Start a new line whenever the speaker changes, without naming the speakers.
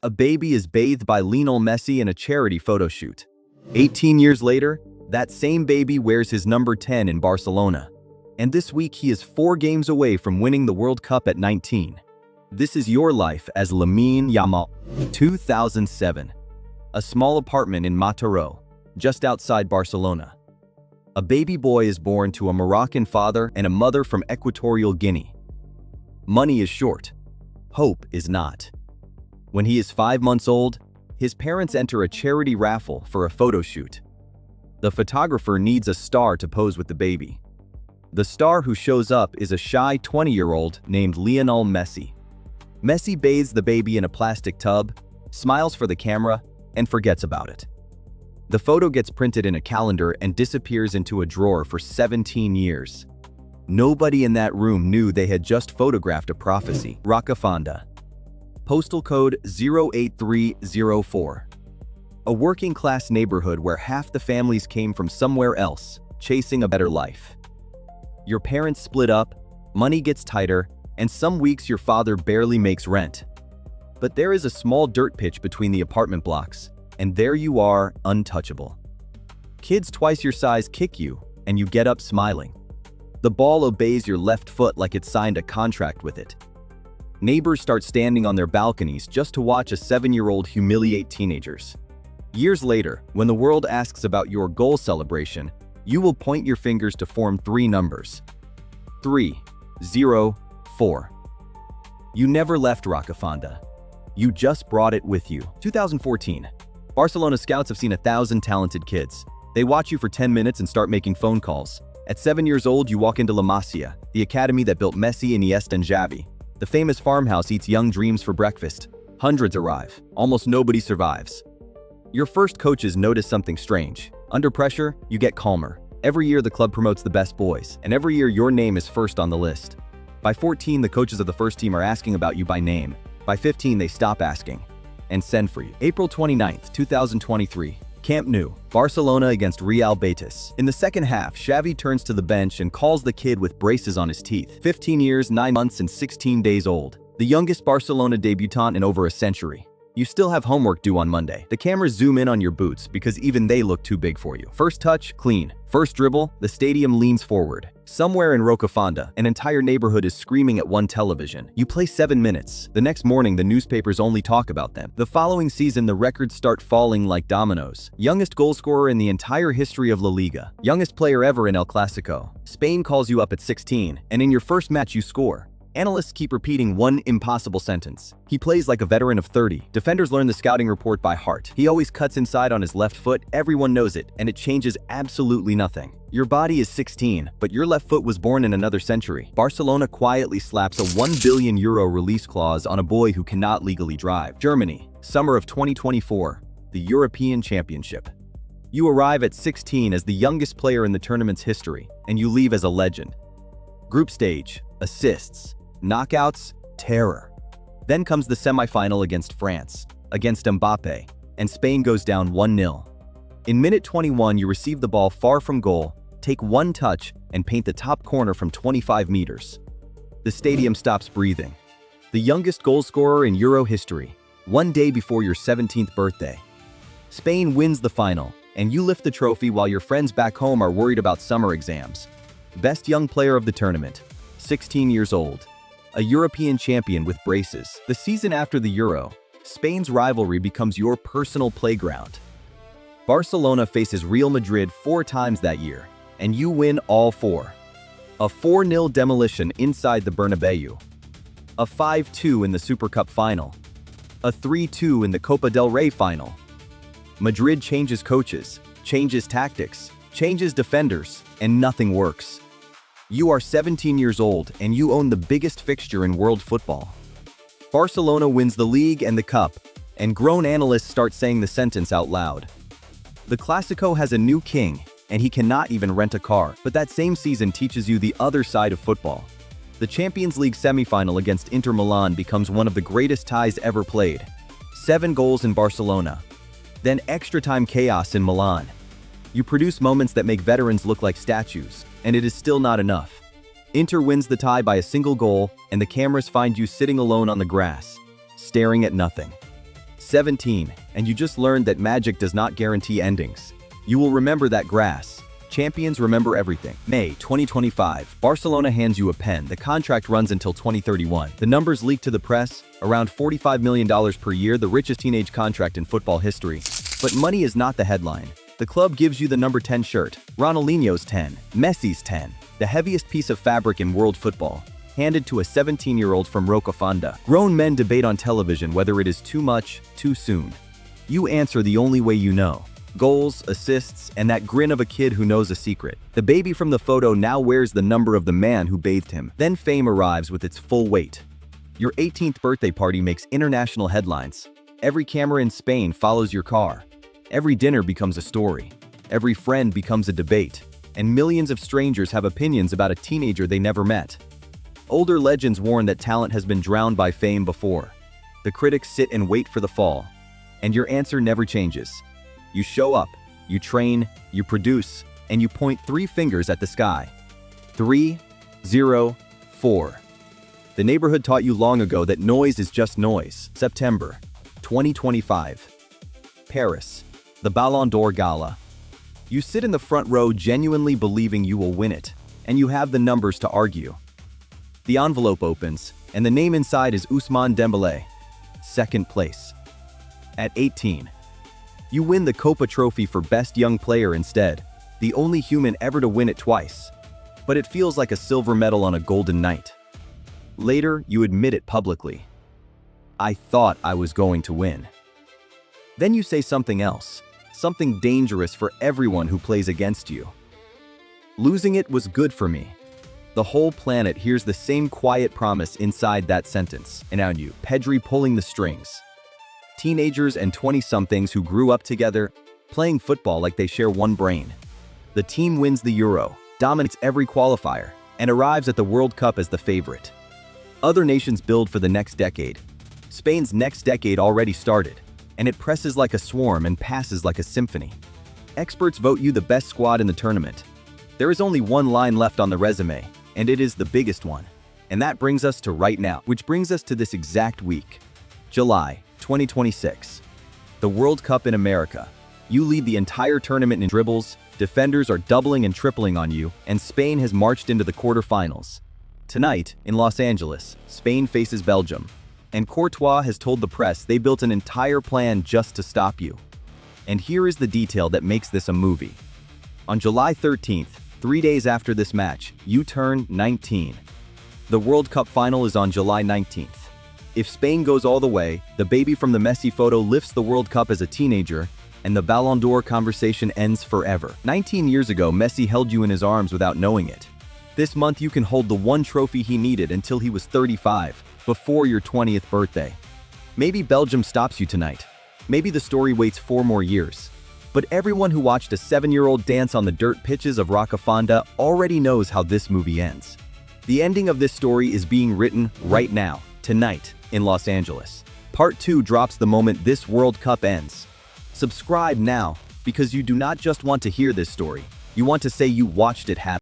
A baby is bathed by Lionel Messi in a charity photo shoot. 18 years later, that same baby wears his number 10 in Barcelona. And this week he is 4 games away from winning the World Cup at 19. This is your life as Lamine Yamal. 2007. A small apartment in Mataró, just outside Barcelona. A baby boy is born to a Moroccan father and a mother from Equatorial Guinea. Money is short. Hope is not. When he is 5 months old, his parents enter a charity raffle for a photo shoot. The photographer needs a star to pose with the baby. The star who shows up is a shy 20-year-old named Lionel Messi. Messi bathes the baby in a plastic tub, smiles for the camera, and forgets about it. The photo gets printed in a calendar and disappears into a drawer for 17 years. Nobody in that room knew they had just photographed a prophecy. Rocafonda. Postal code 08304. A working-class neighborhood where half the families came from somewhere else, chasing a better life. Your parents split up, money gets tighter, and some weeks your father barely makes rent. But there is a small dirt pitch between the apartment blocks, and there you are, untouchable. Kids twice your size kick you, and you get up smiling. The ball obeys your left foot like it signed a contract with it. Neighbors start standing on their balconies just to watch a 7-year-old humiliate teenagers. Years later, when the world asks about your goal celebration, you will point your fingers to form 3 numbers. 3, 0, 4. You never left Rocafonda. You just brought it with you. 2014. Barcelona scouts have seen 1,000 talented kids. They watch you for 10 minutes and start making phone calls. At 7 years old, you walk into La Masia, the academy that built Messi, Iniesta, and Xavi. The famous farmhouse eats young dreams for breakfast. Hundreds arrive. Almost nobody survives. Your first coaches notice something strange. Under pressure, you get calmer. Every year the club promotes the best boys, and every year your name is first on the list. By 14, the coaches of the first team are asking about you by name. By 15, they stop asking and send for you. April 29th, 2023. Camp Nou, Barcelona against Real Betis. In the second half, Xavi turns to the bench and calls the kid with braces on his teeth. 15 years, 9 months, and 16 days old. The youngest Barcelona debutant in over a century. You still have homework due on Monday. The cameras zoom in on your boots because even they look too big for you. First touch, clean. First dribble, the stadium leans forward. Somewhere in Rocafonda, an entire neighborhood is screaming at one television. You play 7 minutes. The next morning, the newspapers only talk about them. The following season, the records start falling like dominoes. Youngest goalscorer in the entire history of La Liga. Youngest player ever in El Clasico. Spain calls you up at 16, and in your first match you score. Analysts keep repeating one impossible sentence. He plays like a veteran of 30. Defenders learn the scouting report by heart. He always cuts inside on his left foot, everyone knows it, and it changes absolutely nothing. Your body is 16, but your left foot was born in another century. Barcelona quietly slaps a €1 billion release clause on a boy who cannot legally drive. Germany, summer of 2024, the European Championship. You arrive at 16 as the youngest player in the tournament's history, and you leave as a legend. Group stage, assists. Knockouts, terror. Then comes the semifinal against France, against Mbappe, and Spain goes down 1-0. In minute 21, you receive the ball far from goal, take one touch, and paint the top corner from 25 meters. The stadium stops breathing. The youngest goalscorer in Euro history, one day before your 17th birthday. Spain wins the final, and you lift the trophy while your friends back home are worried about summer exams. Best young player of the tournament, 16 years old. A European champion with braces. The season after the Euro, Spain's rivalry becomes your personal playground. Barcelona faces Real Madrid 4 times that year, and you win all 4. A 4-0 demolition inside the Bernabeu. A 5-2 in the Super Cup final. A 3-2 in the Copa del Rey final. Madrid changes coaches, changes tactics, changes defenders, and nothing works. You are 17 years old and you own the biggest fixture in world football. Barcelona wins the league and the cup, and grown analysts start saying the sentence out loud. The Clasico has a new king, and he cannot even rent a car. But that same season teaches you the other side of football. The Champions League semifinal against Inter Milan becomes one of the greatest ties ever played. 7 goals in Barcelona. Then extra time chaos in Milan. You produce moments that make veterans look like statues, and it is still not enough. Inter wins the tie by a single goal, and the cameras find you sitting alone on the grass, staring at nothing. 17, and you just learned that magic does not guarantee endings. You will remember that grass. Champions remember everything. May 2025, Barcelona hands you a pen. The contract runs until 2031. The numbers leak to the press, around $45 million per year, the richest teenage contract in football history. But money is not the headline. The club gives you the number 10 shirt, Ronaldinho's 10, Messi's 10, the heaviest piece of fabric in world football, handed to a 17-year-old from Rocafonda. Grown men debate on television whether it is too much, too soon. You answer the only way you know. Goals, assists, and that grin of a kid who knows a secret. The baby from the photo now wears the number of the man who bathed him. Then fame arrives with its full weight. Your 18th birthday party makes international headlines. Every camera in Spain follows your car. Every dinner becomes a story. Every friend becomes a debate. And millions of strangers have opinions about a teenager they never met. Older legends warn that talent has been drowned by fame before. The critics sit and wait for the fall. And your answer never changes. You show up, you train, you produce, and you point 3 fingers at the sky. 3, 0, 4. The neighborhood taught you long ago that noise is just noise. September 2025. Paris, the Ballon d'Or Gala. You sit in the front row genuinely believing you will win it, and you have the numbers to argue. The envelope opens, and the name inside is Ousmane Dembélé, 2nd place. At 18. You win the Copa Trophy for Best Young Player instead, the only human ever to win it twice. But it feels like a silver medal on a golden night. Later, you admit it publicly. I thought I was going to win. Then you say something else, something dangerous for everyone who plays against you. Losing it was good for me. The whole planet hears the same quiet promise inside that sentence. And now you, Pedri pulling the strings. Teenagers and 20-somethings who grew up together, playing football like they share one brain. The team wins the Euro, dominates every qualifier, and arrives at the World Cup as the favorite. Other nations build for the next decade. Spain's next decade already started, and it presses like a swarm and passes like a symphony. Experts vote you the best squad in the tournament. There is only one line left on the resume, and it is the biggest one. And that brings us to right now, which brings us to this exact week. July 2026. The World Cup in America. You lead the entire tournament in dribbles, defenders are doubling and tripling on you, and Spain has marched into the quarterfinals. Tonight, in Los Angeles, Spain faces Belgium, and Courtois has told the press they built an entire plan just to stop you. And here is the detail that makes this a movie. On July 13th, 3 days after this match, you turn 19. The World Cup final is on July 19th. If Spain goes all the way, the baby from the Messi photo lifts the World Cup as a teenager, and the Ballon d'Or conversation ends forever. 19 years ago, Messi held you in his arms without knowing it. This month you can hold the one trophy he needed until he was 35, before your 20th birthday. Maybe Belgium stops you tonight. Maybe the story waits 4 more years. But everyone who watched a 7-year-old dance on the dirt pitches of Rocafonda already knows how this movie ends. The ending of this story is being written right now, tonight, in Los Angeles. Part 2 drops the moment this World Cup ends. Subscribe now, because you do not just want to hear this story, you want to say you watched it happen.